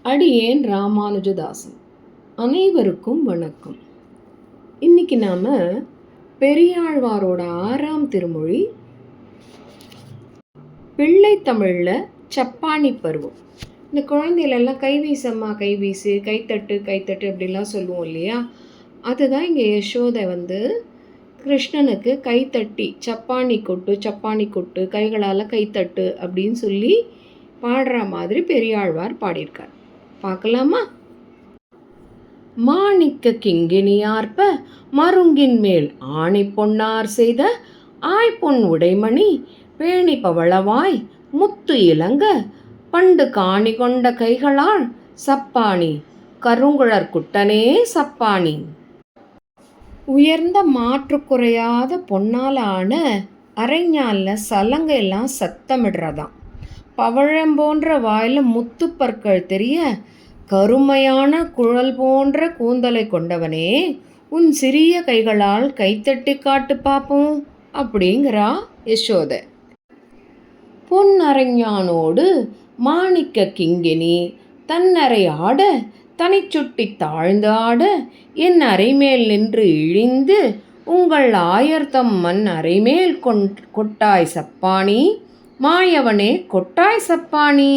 அடியேன் ராமானுஜதாசன். அனைவருக்கும் வணக்கம். இன்னைக்கு நாம் பெரியாழ்வாரோட 6ஆம் திருமொழி பிள்ளை தமிழில் சப்பானி பருவம். இந்த குழந்தைகளெல்லாம் கைவீசம்மா கைவீசு, கைத்தட்டு கைத்தட்டு அப்படிலாம் சொல்லுவோம் இல்லையா? அதுதான் இங்கே யசோதை கிருஷ்ணனுக்கு கைத்தட்டி சப்பானி கொட்டு கைகளால் கைத்தட்டு அப்படின்னு சொல்லி பாடுற மாதிரி பெரியாழ்வார் பாடியிருக்கார். பார்க்கலாமா? மாணிக்க கிங்கினியார்ப்ப மருங்கின் மேல் ஆணி பொன்னார் செய்த ஆய்பொன் உடைமணி பேணி பவளவாய் முத்து இலங்க பண்டு காணி கொண்ட கைகளால் சப்பானி கருங்குழற் குட்டனே சப்பானி. உயர்ந்த மாற்று குறையாத பொன்னால் ஆன அரைஞாலில் சலங்கையெல்லாம் சத்தமிடுறதாம். பவழம் போன்ற வாயில் முத்துப்பற்கள் தெரிய கருமையான குழல் போன்ற கூந்தலை கொண்டவனே, உன் சிறிய கைகளால் கைத்தட்டி காட்டு பார்ப்போம் அப்படிங்கிறா யசோதை. பொன் அரைஞானோடு மாணிக்க கிங்கினி தன்னரை ஆட தனிச்சுட்டி தாழ்ந்து ஆட என் அரைமேல் நின்று இழிந்து உங்கள் ஆயர்தம் மண் அரைமேல் கொட்டாய் சப்பானி மாயவனே கொட்டாய் சப்பானி.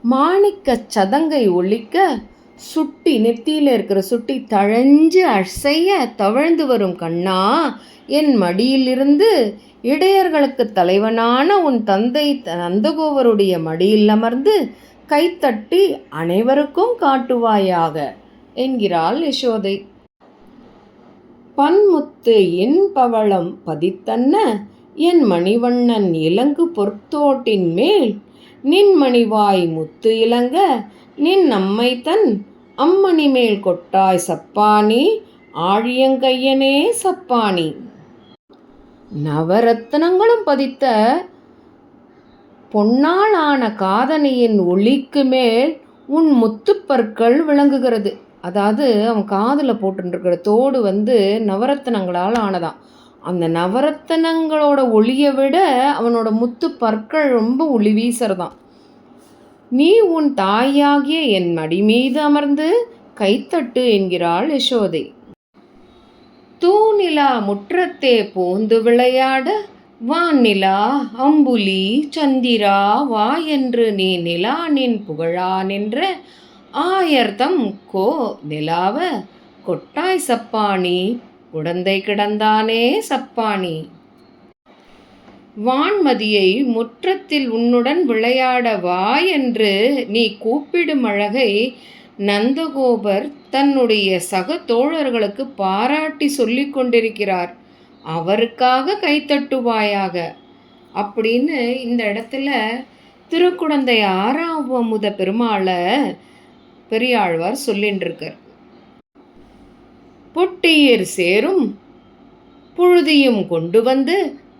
மாணிக்க சதங்கை ஒழிக்க சுட்டி நெத்தியில் இருக்கிற சுட்டி தழஞ்சு அசைய தவழ்ந்து வரும் கண்ணா, என் மடியிலிருந்து இடையர்களுக்கு தலைவனான உன் தந்தை நந்தகோவருடைய மடியில் அமர்ந்து கைத்தட்டி அனைவருக்கும் காட்டுவாயாக என்கிறாள் யசோதை. பன்முத்து என் பவளம் பதித்தன்ன என் மணிவண்ணன் இலங்கு பொற்தோட்டின் மேல் நின் மணிவாய் முத்து இலங்க நின் அம்மை தன் அம்மணி மேல் கொட்டாய் சப்பானி ஆழியங்கையனே சப்பானி. நவரத்னங்களும் பதித்த பொன்னாளான காதணியின் ஒளிக்கு மேல் உன் முத்துப்பற்கள் விளங்குகிறது. அதாவது அவன் காதில் போட்டுருக்கிற தோடு நவரத்னங்களால் ஆனதான். அந்த நவரத்தனங்களோட ஒளியை விட அவனோட முத்து பற்கள் ரொம்ப ஒளி வீசுறதான். நீ உன் தாயாகிய என் மடி மீது அமர்ந்து கைத்தட்டு என்கிறாள் யசோதை. தூநிலா முற்றத்தே போந்து விளையாட வானிலா அம்புலி சந்திரா வா என்று நீ நிலா நின் புகழா நின்ற ஆயர்தம் கோ நிலாவ கொட்டாய் சப்பானி குடந்தை கிடந்தானே சப்பானி. வான்மதியை முற்றத்தில் உன்னுடன் விளையாட வா என்று நீ கூப்பிடும் அழகை நந்தகோபர் தன்னுடைய சக தோழர்களுக்கு பாராட்டி சொல்லி கொண்டிருக்கிறார். அவருக்காக கைத்தட்டுவாயாக அப்படின்னு இந்த இடத்துல திருக்குடந்தை 6ஆம் அமுத பெருமாளை பெரியாழ்வார் சொல்லின்னு இருக்கார். பொட்டியர் சேரும் புழுதியும் கொண்டு வந்து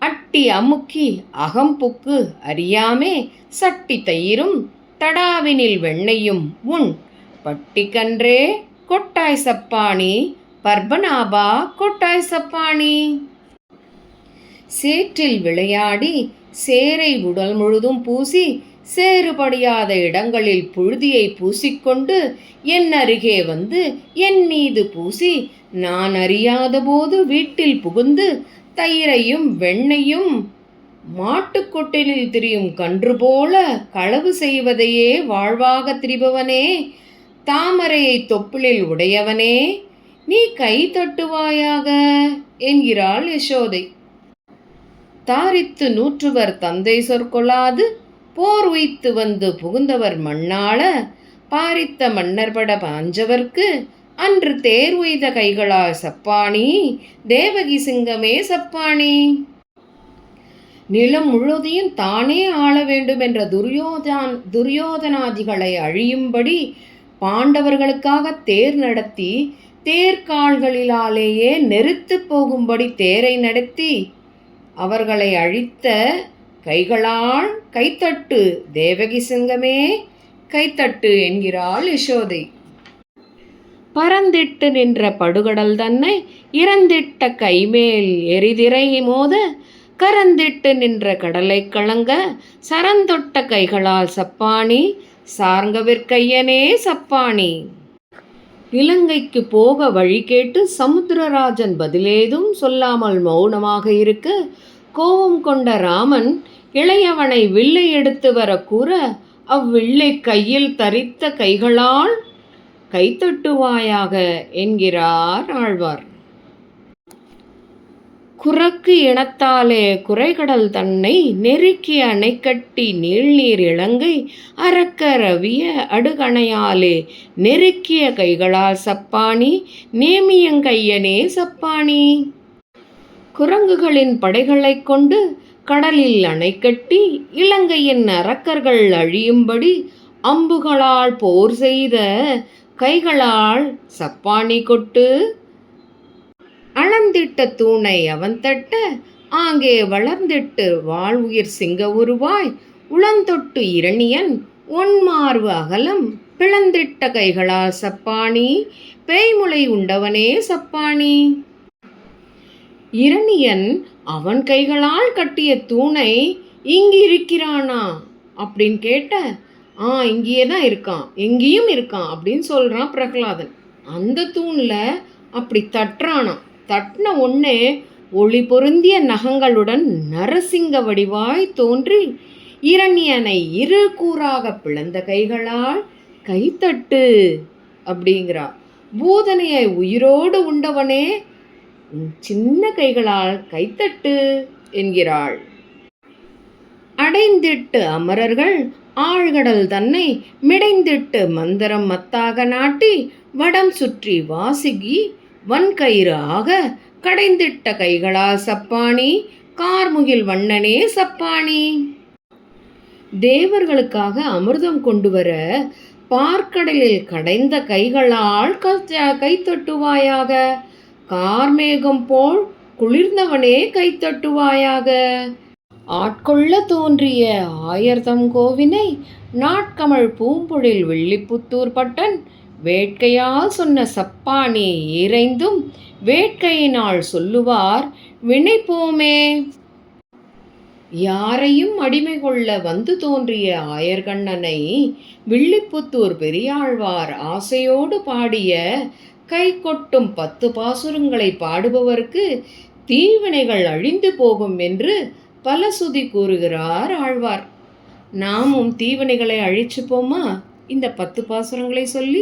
அட்டி அமுக்கி அகம்புக்கு அறியாமே சட்டி தயிரும் தடாவினில் வெண்ணையும் உன் பட்டிக்கன்றே கொட்டாய் சப்பானி பர்பநாபா கொட்டாய் சப்பானி. சேற்றில் விளையாடி சேரை உடல் முழுதும் பூசி சேறுபடியாத இடங்களில் புழுதியை பூசிக்கொண்டு என் அருகே என் மீது பூசி நான் அறியாத போது வீட்டில் புகுந்து தயிரையும் வெண்ணையும் மாட்டுக்கொட்டிலில் திரியும் கன்று போல களவு செய்வதையே வாழ்வாக திரிபவனே, தாமரையை தொப்புளில் உடையவனே, நீ கை தட்டுவாயாக என்கிறாள் யசோதை. தாரித்து நூற்றுவர் தந்தை சொற்கொள்ளாது போர் உய்த்து புகுந்தவர் மண்ணாள பாரித்த மன்னர்பட பாஞ்சவர்க்கு அன்று தேர் உய்த கைகளால் சப்பானி தேவகி சிங்கமே சப்பானி. நிலம் முழுவதையும் தானே ஆள வேண்டும் என்ற துரியோதனாதிகளை அழியும்படி பாண்டவர்களுக்காக தேர் நடத்தி தேர்கால்களிலாலேயே நெருத்து போகும்படி தேரை நடத்தி அவர்களை அழித்த கைகளால் கைத்தட்டு தேவகி சிங்கமே கைத்தட்டு என்கிறாள் யசோதை. பறந்திட்டு நின்ற படுகடல் தன்னை இறந்திட்ட கைமேல் எரிதிரை மோத கரந்திட்டு நின்ற கடலை கலங்க சரந்தொட்ட கைகளால் சப்பானி சார்ங்கவிற்கையனே சப்பாணி. இலங்கைக்கு போக வழி கேட்டு சமுத்திரராஜன் பதிலேதும் சொல்லாமல் மௌனமாக இருக்க, கோபம் கொண்ட ராமன் இளையவனை வில்லை எடுத்து வர கூற, அவ்வில்லை கையில் தரித்த கைகளால் கைத்தட்டுவாயாக என்கிறார் ஆழ்வார். குரக்கு இனத்தாலே குறைகடல் தன்னை நெருக்கிய அணைக்கட்டி நீள்நீர் இலங்கை அரக்க ரவிய அடுகணையாலே நெருக்கிய கைகளால் சப்பாணி நேமியங்கையனே சப்பாணி. குரங்குகளின் படைகளைக் கொண்டு கடலில் அணைக்கட்டி இலங்கையின் அரக்கர்கள் அழியும்படி அம்புகளால் போர் செய்த கைகளால் சப்பாணி கொட்டு. அளந்திட்ட தூணை அவன் தட்ட ஆங்கே வளர்ந்திட்டு வாழ்வுயிர் சிங்க உருவாய் உளந்தொட்டு இரணியன் ஒன்மார்பு அகலம் பிளந்திட்ட கைகளால் சப்பாணி பேய்முளை உண்டவனே சப்பாணி. இரணியன் அவன் கைகளால் கட்டிய தூணை இங்கு இருக்கிறானா அப்படின்னு கேட்ட, இங்கேயே தான் இருக்கான், எங்கேயும் இருக்கான் அப்படின்னு சொல்கிறான் பிரகலாதன். அந்த தூணில் அப்படி தட்டுறானா. தட்டின ஒன்னே ஒளி பொருந்திய நகங்களுடன் நரசிங்க வடிவாய் தோன்றி இரணியனை இரு கூறாக பிளந்த கைகளால் கைத்தட்டு அப்படிங்கிறா. பூதனையை உயிரோடு உண்டவனே சின்ன கைகளால் கைத்தட்டு என்கிறாள். அடைந்திட்டு அமரர்கள் ஆழ்கடல் தன்னை மிடைந்திட்டு மந்தரம் மத்தாக நாட்டி வடம் சுற்றி வாசுகி வன்கயிறு ஆக கடைந்திட்ட கைகளால் சப்பாணி கார்முகில் வண்ணனே சப்பாணி. தேவர்களுக்காக அமிர்தம் கொண்டு வர பார்க்கடலில் கடைந்த கைகளால் கைத்தட்டுவாயாக. கார்மேகம் போல் குளிர்ந்தவனே கைத்தட்டுவாயாக. ஆட்கொள்ள தோன்றிய ஆயர்தம் கோவினை நாட்கமழ் பூம்பொழில் வெள்ளிப்புத்தூர் பட்டன் வேட்கையால் சொன்ன சப்பாணி இறைந்தும் வேட்கையினால் சொல்லுவார் வினைப்போமே. யாரையும் அடிமை கொள்ள வந்து தோன்றிய ஆயர்கண்ணனை வில்லிப்புத்தூர் பெரியாழ்வார் ஆசையோடு பாடிய கை கொட்டும் 10 பாசுரங்களை பாடுபவருக்கு தீவினைகள் அழிந்து போகும் என்று பல சுதி கூறுகிறார் ஆழ்வார். நாமும் தீவினைகளை அழிச்சுப்போமா இந்த 10 பாசுரங்களை சொல்லி?